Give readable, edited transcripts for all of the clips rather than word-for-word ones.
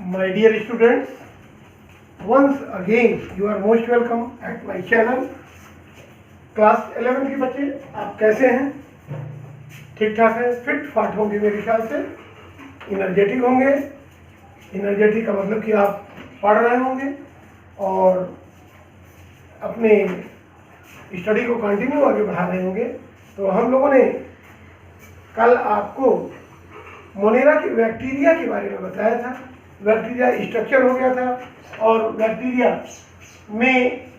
My dear students, once again you are most welcome at my channel. Class 11 के बच्चे आप कैसे हैं? ठीक ठाक है, फिट फाट होंगे मेरे ख्याल से, इनर्जेटिक होंगे। इनर्जेटिक का मतलब कि आप पढ़ रहे होंगे और अपने स्टडी को कंटिन्यू आगे बढ़ा रहे होंगे। तो हम लोगों ने कल आपको मोनेरा के बैक्टीरिया के बारे में बताया था। बैक्टीरिया स्ट्रक्चर हो गया था और बैक्टीरिया में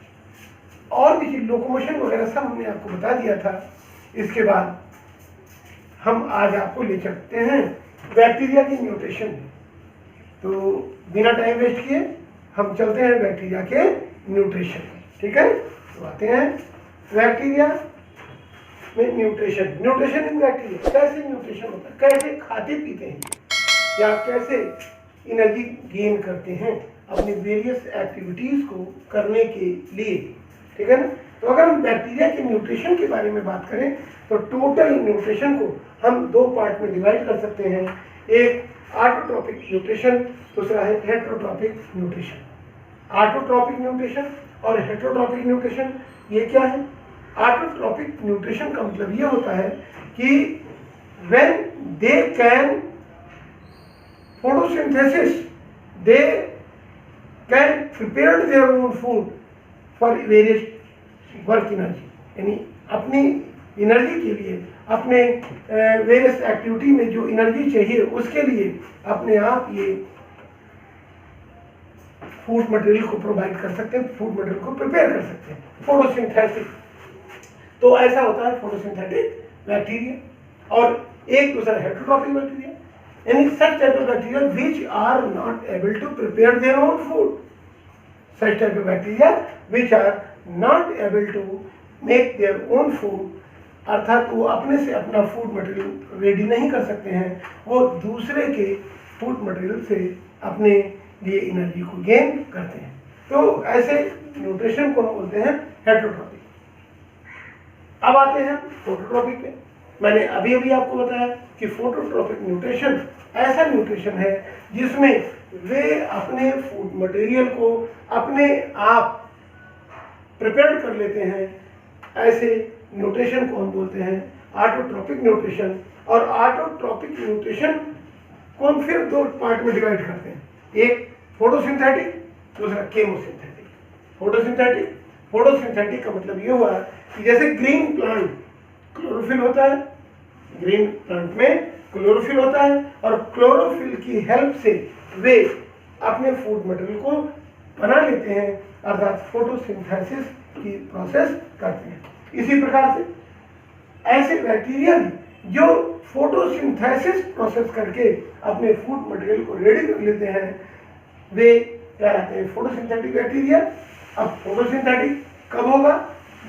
और भी लोकोमोशन वगैरह सब हमने आपको बता दिया था। इसके बाद हम आज आपको ले चलते हैं बैक्टीरिया की म्यूटेशन। तो बिना टाइम वेस्ट किए हम चलते हैं बैक्टीरिया के म्यूटेशन। ठीक है, तो आते हैं बैक्टीरिया में म्यूटेशन। म्यूटेशन इन बैक्टीरिया, कैसे म्यूटेशन होता है, कैसे खाते पीते हैं या कैसे एनर्जी गेन करते हैं अपनी वेरियस एक्टिविटीज़ को करने के लिए। ठीक है ना। तो अगर हम बैक्टीरिया के म्यूटेशन के बारे में बात करें तो टोटल म्यूटेशन को हम दो पार्ट में डिवाइड कर सकते हैं। एक ऑटोट्रॉपिक म्यूटेशन, दूसरा है हेटेरोट्रॉपिक म्यूटेशन। ऑटोट्रॉपिक म्यूटेशन और हेटेरोट्रॉपिक म्यूटेशन ये क्या है? ऑटोट्रॉपिक म्यूटेशन का मतलब ये होता है कि when they can photosynthesis, they can prepare their own food for various work energy, यानी अपनी एनर्जी के लिए, अपने वेरियस एक्टिविटी में जो एनर्जी चाहिए उसके लिए अपने आप ये फूड मटेरियल को प्रोवाइड कर सकते हैं, फूड मटेरियल को प्रिपेयर कर सकते हैं। फोटोसिंथेसिस, तो ऐसा होता है फोटोसिंथेटिक बैक्टीरिया। और एक दूसरा heterotrophic bacteria, any such type of bacteria which are not able to prepare their own food. Such type of bacteria which are not able to make their own food, अर्थात वो अपने से अपना food material ready नहीं कर सकते हैं, वो दूसरे के फूड मटेरियल से अपने लिए एनर्जी को गेन करते हैं। तो ऐसे न्यूट्रिशन को हम बोलते हैं हेटेरोट्रॉपिक। अब आते हैं फोटोट्रॉपिक पे। मैंने अभी अभी आपको बताया कि फोटोट्रॉपिक न्यूट्रिशन ऐसा न्यूट्रिशन है जिसमें वे अपने फूड मटेरियल को अपने आप प्रिपेयर कर लेते हैं। ऐसे न्यूट्रिशन को हम बोलते हैं ऑटोट्रॉपिक न्यूट्रिशन। और ऑटोट्रॉपिक न्यूट्रिशन को हम फिर दो पार्ट में डिवाइड करते हैं, एक फोटोसिंथेटिक, दूसरा केमोसिंथेटिक। फोटोसिंथेटिक का मतलब ये हुआ कि जैसे ग्रीन प्लांट क्लोरोफिल होता है, ग्रीन प्लांट में क्लोरोफिल होता है और क्लोरोफिल की हेल्प से वे अपने फूड मटेरियल को बना लेते हैं, अर्थात फोटोसिंथेसिस की प्रोसेस करते हैं। इसी प्रकार से ऐसे बैक्टीरिया भी जो फोटोसिंथेसिस प्रोसेस करके अपने फूड मटेरियल को रेडी कर लेते हैं, वे क्या कहते हैं? Photosynthetic bacteria. अब फोटोसिंथेटिक कब होगा?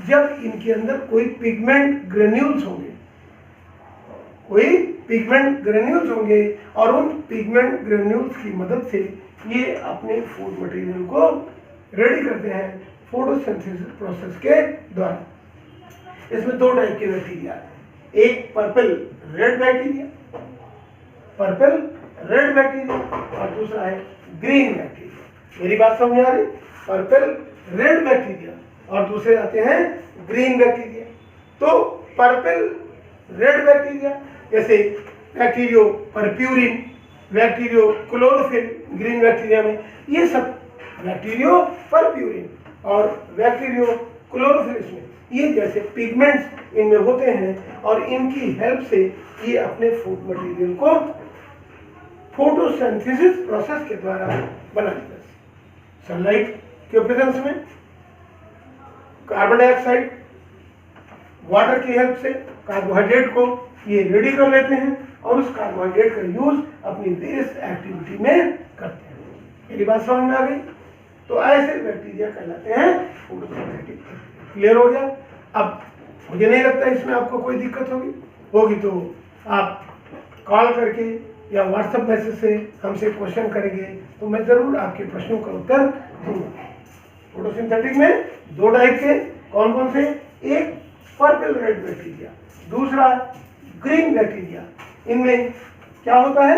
जब इनके अंदर कोई पिगमेंट ग्रेन्यूल्स होंगे, कोई पिगमेंट ग्रेन्यूल्स होंगे और उन पिगमेंट ग्रेन्यूल्स की मदद से ये अपने फूड मटेरियल को रेडी करते हैं फोटोसिंथेसिस प्रोसेस के द्वारा। इसमें दो टाइप के बैक्टीरिया आते हैं, एक पर्पल रेड बैक्टीरिया और दूसरा है ग्रीन बैक्टीरिया। मेरी बात समझ आ रही? पर्पल रेड बैक्टीरिया और दूसरे आते हैं ग्रीन बैक्टीरिया। तो पर्पल रेड बैक्टीरिया जैसे bacteriopurpurin, bacteriochlorophyll green bacteria में, ये सब बैक्टीरियो परप्यूरिन और बैक्टीरियो क्लोरोफिल में ये जैसे पिगमेंट्स इनमें होते हैं और इनकी हेल्प से ये अपने फूड मटेरियल को फोटोसिंथेसिस प्रोसेस के द्वारा बना लेते हैं। सनलाइट के प्रेजेंस में कार्बन डाइऑक्साइड वाटर की हेल्प से कार्बोहाइड्रेट को ये रेडी कर लेते हैं और उस कार्बोहाइड्रेट का यूज अपनी वेरियस एक्टिविटी में करते हैं। मेरी बात समझ में आ गई? तो ऐसे बैक्टीरिया कहलाते हैं फोटोसिंथेटिक। क्लियर हो गया? अब मुझे नहीं लगता इसमें आपको कोई दिक्कत होगी तो आप कॉल करके या व्हाट्सएप मैसेज से हमसे क्वेश्चन करेंगे तो मैं ज़रूर आपके प्रश्नों का उत्तर दूंगा। फोटोसिंथेटिक में दो टाइप के कौन कौन से? एक पर्पल रेड बैक्टीरिया, दूसरा ग्रीन बैक्टीरिया। इनमें क्या होता है?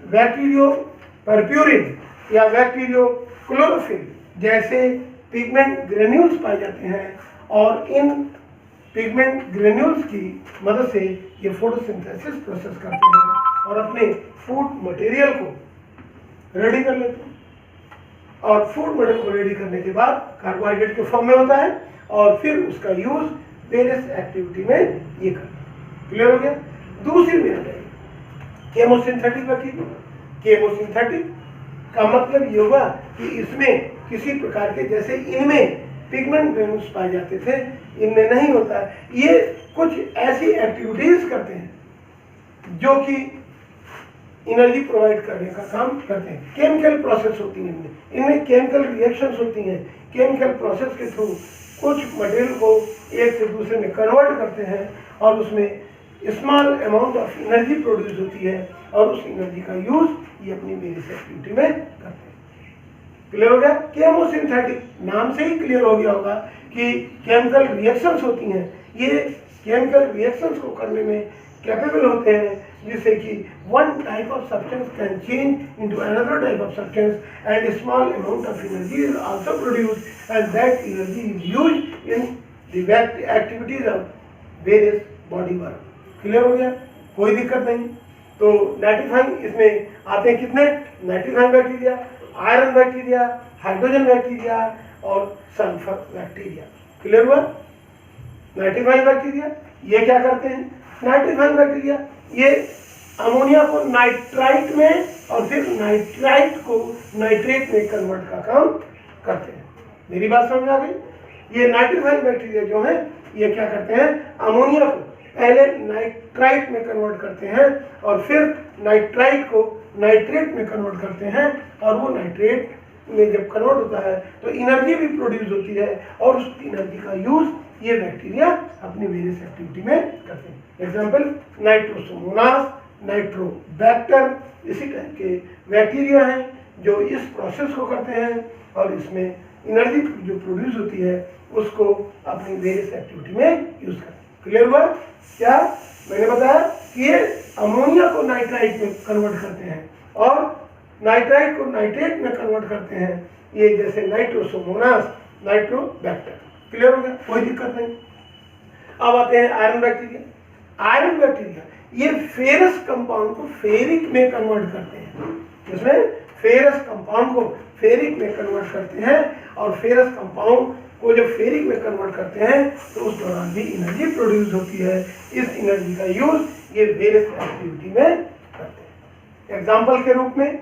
बैक्टीरियो परप्यूरिन या बैक्टीरियो क्लोरोफिल जैसे पिगमेंट ग्रेन्यूल्स पाए जाते हैं, और इन पिगमेंट ग्रेन्यूल्स की मदद से ये फोटोसिंथेसिस प्रोसेस करते हैं और अपने फूड मटेरियल को रेडी कर लेते हैं। और फूड मटेरियल को रेडी करने के बाद कार्बोहाइड्रेट के फॉर्म में होता है और फिर उसका यूज वेरियस एक्टिविटी में ये करते हैं। क्लियर हो गया? दूसरी में आ जाएगी केमोसिंथेटिक बैक्टीरिया। केमोसिंथेटिक का मतलब ये होगा कि इसमें किसी प्रकार के, जैसे इनमें पिगमेंट ग्रेन्यूल्स पाए जाते थे, इनमें नहीं होता है। ये कुछ ऐसी एक्टिविटीज करते हैं जो कि एनर्जी प्रोवाइड करने का काम करते हैं। केमिकल प्रोसेस होती है इनमें केमिकल रिएक्शंस होती हैं। केमिकल प्रोसेस के थ्रू कुछ मटेरियल को एक से दूसरे में कन्वर्ट करते हैं और उसमें small amount of energy produce होती है और उस एनर्जी का यूज ये अपनी वेरियस एक्टिविटी में करते हैं। क्लियर हो गया? केमोसिंथेटिक नाम से ही क्लियर हो गया होगा कि केमिकल रिएक्शंस होती हैं। ये केमिकल रिएक्शंस को करने में कैपेबल होते हैं, जिससे कि one type of substance can change into another type of substance and small amount of energy is also produced and that energy is used in the activities of various body work. Clear हो गया? कोई दिक्कत नहीं। तो nitrifying इसमें आते हैं कितने? Nitrifying bacteria, iron bacteria, hydrogen bacteria और सल्फर बैक्टीरिया। क्लियर हुआ? नाइट्रीफाइंग बैक्टीरिया ये क्या करते हैं? नाइट्रीफाइंग बैक्टीरिया ये अमोनिया को नाइट्राइट में और फिर नाइट्राइट को नाइट्रेट में कन्वर्ट का काम करते हैं। मेरी बात समझ आ गई? ये नाइट्रीफाइंग बैक्टीरिया जो है ये क्या करते हैं? अमोनिया को पहले नाइट्राइट में कन्वर्ट करते हैं और फिर नाइट्राइट को नाइट्रेट में कन्वर्ट करते हैं, और वो नाइट्रेट में जब कन्वर्ट होता है तो एनर्जी भी प्रोड्यूस होती है और उस एनर्जी का यूज ये बैक्टीरिया अपनी वेरियस एक्टिविटी में करते हैं। एग्जाम्पल नाइट्रोसोमोनास, नाइट्रोबैक्टर, इसी टाइप के बैक्टीरिया हैं जो इस प्रोसेस को करते हैं और इसमें एनर्जी जो प्रोड्यूस होती है उसको अपनी वेरियस एक्टिविटी में यूज करते हैं। क्लियर हुआ? क्या मैंने बताया कि ये अमोनिया को नाइट्राइट में कन्वर्ट करते हैं और नाइट्राइट को नाइट्रेट में कन्वर्ट करते हैं, ये जैसे नाइट्रोसोमोनास, नाइट्रोबैक्टर। क्लियर हो गया? कोई दिक्कत नहीं। अब आते हैं आयरन बैक्टीरिया। आयरन बैक्टीरिया ये फेरस कंपाउंड को फेरिक में कन्वर्ट करते हैं। इसमें फेरस कंपाउंड को फेरिक में कन्वर्ट करते हैं और फेरस कंपाउंड को जब फेरिक में कन्वर्ट करते हैं तो उस दौरान भी एनर्जी प्रोड्यूस होती है। इस एनर्जी का यूज ये वेरियस एक्टिविटी में करते हैं। एग्जाम्पल के रूप में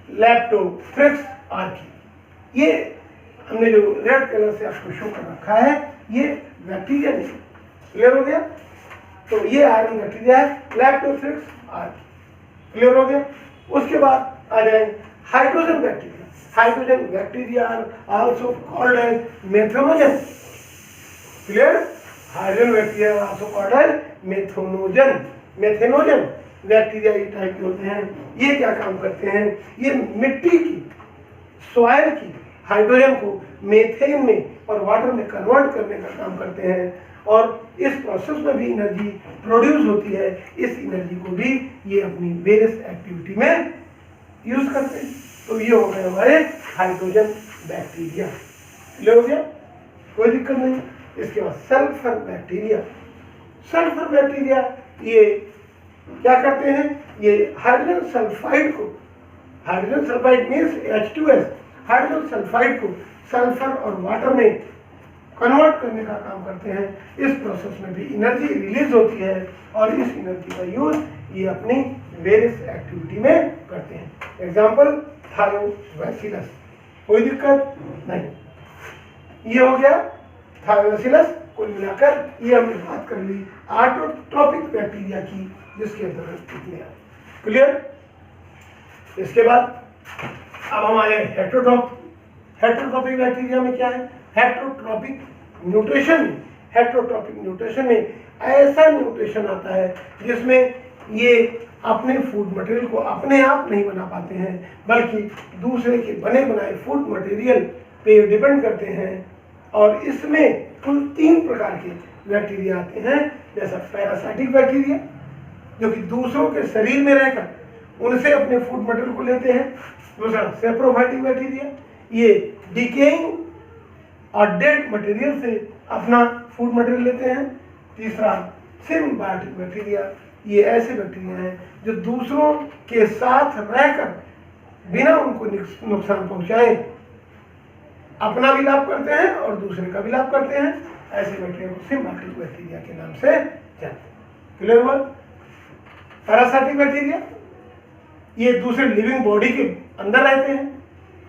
लेप्टोफ्रिक्स आर्की, ये हमने जो रेड कलर से आपको शो कर रखा है ये बैक्टीरिया नहीं। क्लियर हो गया? तो ये आयरन बैक्टीरिया है लेप्टोफ्रिक्स आर्की। क्लियर हो गया? उसके बाद आ जाए hydrogen bacteria. Hydrogen bacteria also called as methanogen. Clear? Hydrogen bacteria also called as methanogen. Methanogen bacteria ये टाइप के होते हैं। ये क्या काम करते हैं? ये मिट्टी की, सॉइल की हाइड्रोजन को मेथेन में और वाटर में कन्वर्ट करने का काम करते हैं और इस प्रोसेस में भी एनर्जी प्रोड्यूस होती है। इस एनर्जी को भी ये अपनी वेरियस एक्टिविटी में यूज करते हैं। तो ये हो गए हमारे हाइड्रोजन बैक्टीरिया। क्लियर हो गया? कोई दिक्कत नहीं। इसके बाद सल्फर बैक्टीरिया। सल्फर बैक्टीरिया ये क्या करते हैं? ये हाइड्रोजन सल्फाइड को, hydrogen sulphide means H2S, hydrogen sulphide को सल्फर और वाटर में कन्वर्ट करने का काम करते हैं। इस प्रोसेस में भी एनर्जी रिलीज होती है और इस एनर्जी का यूज ये अपनी वेरियस एक्टिविटी में करते हैं। Example Thiobacillus. कोई दिक्कत नहीं। ये हो गया थायोबैसिलस। कुल मिलाकर ये हमने बात कर ली ऑटोट्रोपिक बैक्टीरिया की, जिसके अंतर्गत कितने आए। क्लियर? इसके बाद अब हमारे हेटरोट्रोपिक बैक्टीरिया में क्या है? Heterotrophic nutrition. हेटरोट्रोपिक न्यूट्रिशन में ऐसा न्यूट्रिशन आता है जिसमें ये अपने फूड मटेरियल को अपने आप नहीं बना पाते हैं, बल्कि दूसरे के बने बनाए फूड मटेरियल पे डिपेंड करते हैं। और इसमें कुल 3 प्रकार के बैक्टीरिया आते हैं, जैसा पैरासाइटिक बैक्टीरिया जो कि दूसरों के शरीर में रहकर उनसे अपने फूड मटेरियल को लेते हैं, दूसरा सेप्रोफाइटिक बैक्टीरिया, ये डिकेइंग और डेड मटेरियल से अपना फूड मटेरियल लेते हैं। तीसरा सिम्बायोटिक बैक्टीरिया, ये ऐसे बैक्टीरिया हैं जो दूसरों के साथ रहकर बिना उनको नुकसान पहुंचाए अपना भी लाभ करते हैं और दूसरे का भी लाभ करते हैं। ऐसे बैक्टीरिया को सिम्बायोटिक बैक्टीरिया के नाम से जानते हैं। क्लियर हुआ? पैरासाइटिक बैक्टीरिया, ये दूसरे लिविंग बॉडी के अंदर रहते हैं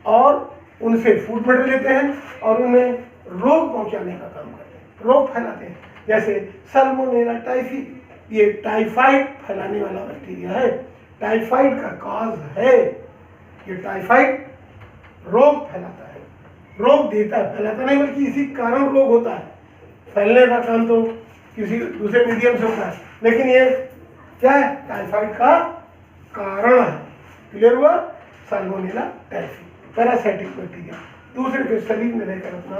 और उनसे फूड मटेरियल लेते हैं और उन्हें रोग पहुंचाने का काम करते हैं, रोग फैलाते हैं। जैसे सल्मोनेला टाइफी, ये टाइफाइड फैलाने वाला बैक्टीरिया है, टाइफाइड का कॉज है। ये टाइफाइड रोग फैलाता है, रोग देता है, फैलाता नहीं बल्कि इसी कारण रोग होता है। फैलने का काम तो किसी दूसरे मीडियम से होता है, लेकिन ये क्या है? टाइफाइड का कारण है। क्लियर हुआ? साल्मोनेला टाइफी पैरासाइटिक बैक्टीरिया दूसरे के शरीर में रहकर अपना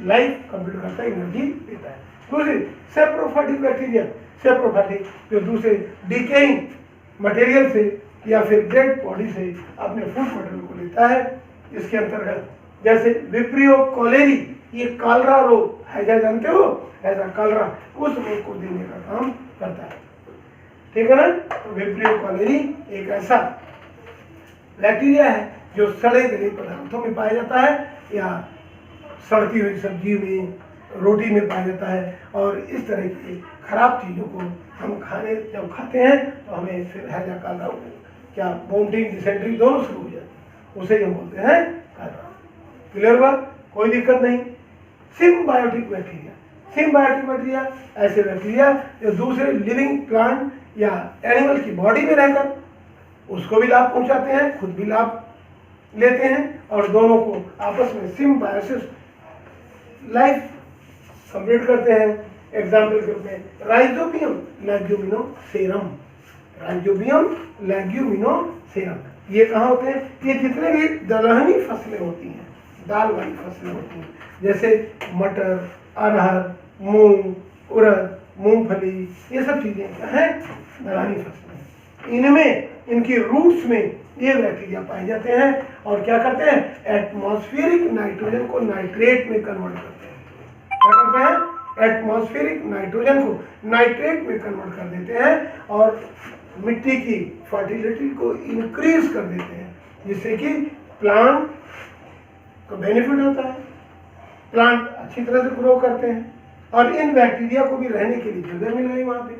लाइफ कंप्लीट करता है, एनर्जी देता है। दूसरी सेप्रोफाइटिक बैक्टीरिया, सेप्रोफाइटिक जो दूसरे डिकेइंग मटेरियल से या फिर डेड बॉडी से अपने फूड मटेरियल को लेता है। इसके अंतर्गत जैसे विब्रियो कॉलेरी, ये कालरा रोग है, क्या जानते हो? ऐसा कालरा उस रोग को देने का काम करता है। ठीक है ना? तो विब्रियो कॉलेरी एक ऐसा बैक्टीरिया है जो सड़े गले पदार्थों में पाया जाता है या सड़ती हुई सब्जी में, रोटी में पाया जाता है। और इस तरह की खराब चीज़ों को हम जब खाते हैं तो हमें फिर हैजा कालरा, क्या वोमिटिंग, डिसेंट्री दोनों शुरू हो जाते हैं, उसे हम बोलते हैं कालरा। क्लियर हुआ? कोई दिक्कत नहीं। सिम्बायोटिक बैक्टीरिया, सिम्बायोटिक बैक्टीरिया ऐसे बैक्टीरिया जो दूसरे लिविंग प्लांट या एनिमल की बॉडी में रहकर उसको भी लाभ पहुंचाते हैं, खुद भी लाभ लेते हैं और दोनों को आपस में सिम्बायोसिस लाइफ कंप्लीट करते हैं। एग्जाम्पल के रूप में राइजोबियम लेग्यूमिनोसेरम, राइजोबियम लेग्यूमिनोसेरम, ये कहाँ होते हैं? ये जितने भी दलहनी फसलें होती हैं, दाल वाली फसलें होती हैं, जैसे मटर, अरहर, मूंग, उड़द, मूंगफली, ये सब चीज़ें क्या हैं? दलहनी फसलें। इनमें, इनकी रूट्स में ये बैक्टीरिया पाए जाते हैं और क्या करते हैं? एटमॉस्फेरिक नाइट्रोजन को नाइट्रेट में कन्वर्ट करते हैं। क्या करते हैं? एटमॉस्फेरिक नाइट्रोजन को नाइट्रेट में कन्वर्ट कर देते हैं और मिट्टी की फर्टिलिटी को इंक्रीज कर देते हैं, जिससे कि प्लांट को बेनिफिट होता है, प्लांट अच्छी तरह से ग्रो करते हैं और इन बैक्टीरिया को भी रहने के लिए जगह मिल गई वहाँ पे,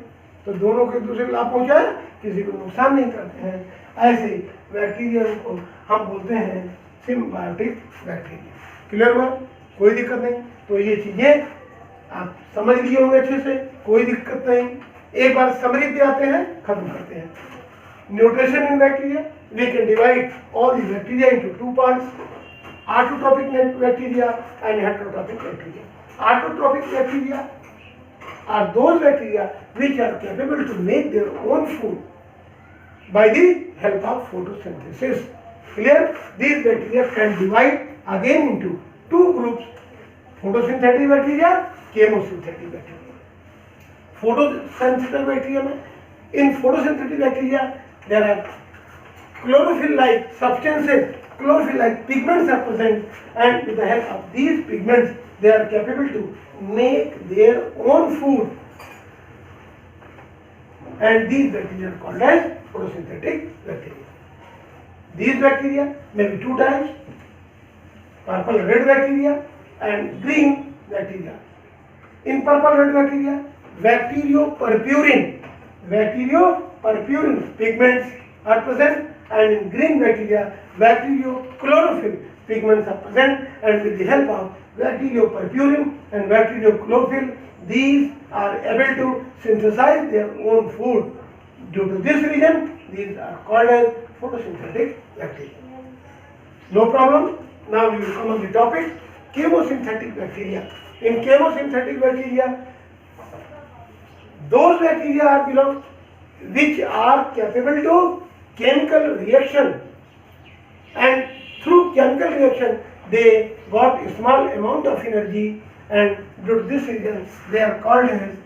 तो दोनों के दूसरे को लाभ पहुँचाए, किसी को नुकसान नहीं करते हैं। ऐसे बैक्टीरिया को हम बोलते हैं सिम्बायोटिक बैक्टीरिया। क्लियर हुआ? कोई दिक्कत नहीं। तो ये चीज़ें आप समझ लिए होंगे अच्छे से, कोई दिक्कत नहीं। एक बार समरी पे आते हैं, खत्म करते हैं। Nutrition in bacteria, we can divide all the bacteria into two parts, autotrophic bacteria and heterotrophic bacteria. Autotrophic bacteria are those bacteria which are capable to make their own food by the help of photosynthesis. Clear? These bacteria can divide again into two groups: photosynthetic bacteria, chemosynthetic bacteria. Photosynthetic bacteria में, in photosynthetic bacteria there are chlorophyll-like substances, chlorophyll-like pigments are present, and with the help of these pigments they are capable to make their own food, and these bacteria are called as photosynthetic bacteria. These bacteria may be two types: purple red bacteria and green bacteria. In purple red bacteria, bacteriopurpurin pigments are present, and in green bacteria, bacteriochlorophyll pigments are present, and with the help of bacteriopurpurin and bacteriochlorophyll, these are able to synthesize their own food. Due to this reason, these are called as photosynthetic bacteria. No problem. Now we will come on the topic chemosynthetic bacteria. In chemosynthetic bacteria, those bacteria are belong which are capable to chemical reaction, and through chemical reaction they got a small amount of energy, and due to this reason they are called as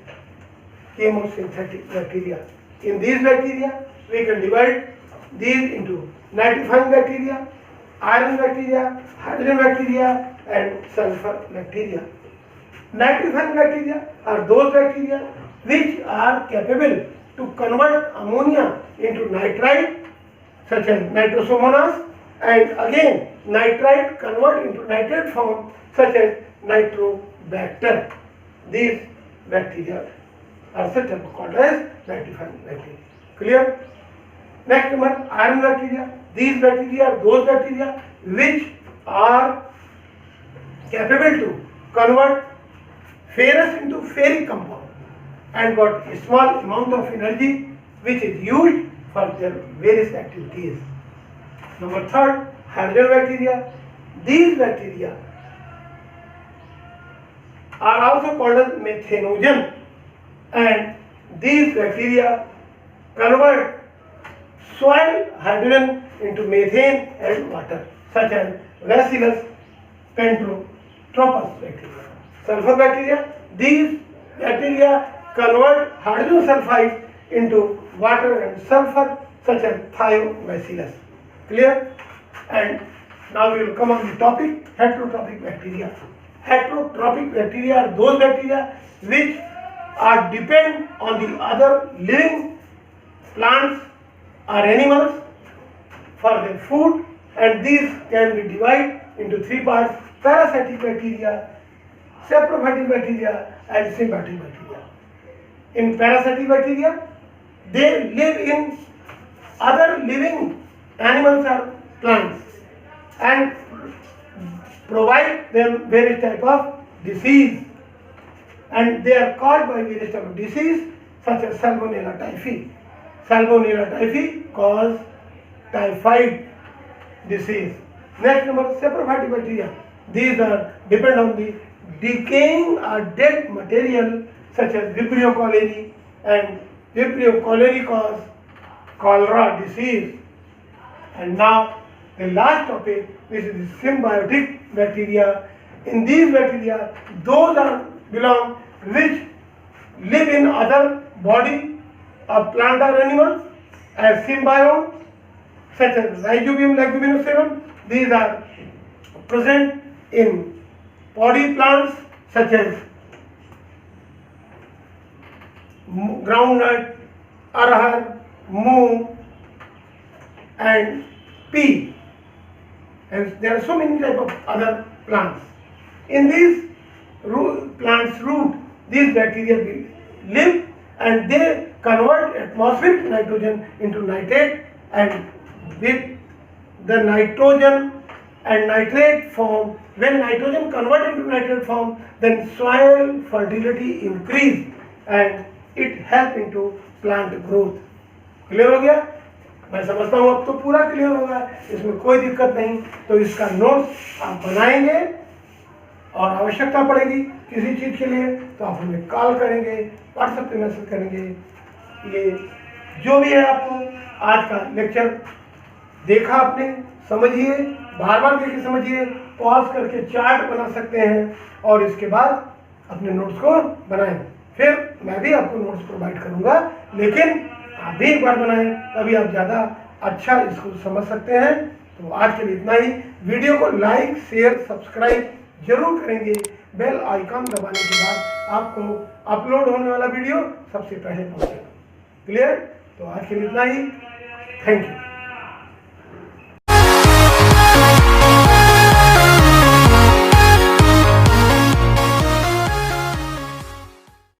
chemosynthetic bacteria. In these bacteria we can divide these into nitrifying bacteria, iron bacteria, hydrogen bacteria and sulfur bacteria. Nitrifying bacteria are those bacteria which are capable to convert ammonia into nitrite, such as Nitrosomonas, and again nitrite convert into nitrate form, such as Nitrobacter. These bacteria are such are called as nitrifying bacteria. Clear? Next number, iron bacteria. These bacteria are those bacteria which are capable to convert ferrous into ferric compound and got a small amount of energy which is used for their various activities. Number third, hydrogen bacteria. These bacteria are also called as methanogen, and these bacteria convert soil hydrogen into methane and water, such as Bacillus pentotropus bacteria. Sulfur bacteria. These bacteria convert hydrogen sulfide into water and sulfur, such as Thiobacillus. Clear? And now we will come on the topic, heterotrophic bacteria. Heterotrophic bacteria are those bacteria which are depend on the other living plants or animals for their food, and these can be divided into three parts: parasitic bacteria, saprophytic bacteria and symbiotic bacteria. In parasitic bacteria, they live in other living animals or plants and provide them various type of disease, and they are caused by various type of disease such as Salmonella typhi. Salmonella typhi cause typhoid disease. Next number, saprophytic bacteria. These are depend on the decaying or dead material such as Vibrio cholerae, and Vibrio cholerae cause cholera disease. And now the last topic, which is the symbiotic bacteria. In these bacteria, those are belong which live in other body of plant or animals as symbionts, such as Rhizobium leguminosarum. These are present in body plants such as groundnut, arahar, moong and pea, and there are so many type of other plants. In these plants' root, these bacteria live and they convert atmospheric nitrogen into nitrate, and with the nitrogen and nitrate form, when nitrogen convert into nitrate form, then soil fertility increase and it help into plant growth. Clear हो गया? मैं समझता हूँ अब तो पूरा clear होगा, इसमें कोई दिक्कत नहीं। तो इसका नोट्स आप बनाएंगे और आवश्यकता पड़ेगी किसी चीज़ के लिए तो आप हमें कॉल करेंगे, व्हाट्सएप पे मैसेज करेंगे। ये जो भी है आपको आज का लेक्चर देखा आपने, समझिए, बार बार देखिए, समझिए, पॉज करके चार्ट बना सकते हैं और इसके बाद अपने नोट्स को बनाएं। फिर मैं भी आपको नोट्स प्रोवाइड करूंगा, लेकिन आप भी एक बार बनाएं, तभी आप ज़्यादा अच्छा इसको समझ सकते हैं। तो आज के लिए इतना ही। वीडियो को लाइक, शेयर, सब्सक्राइब जरूर करेंगे। बेल आइकन दबाने के बाद आपको अपलोड होने वाला वीडियो सबसे पहले पहुंचेगा। क्लियर? तो आज के लिए इतना ही। Thank you.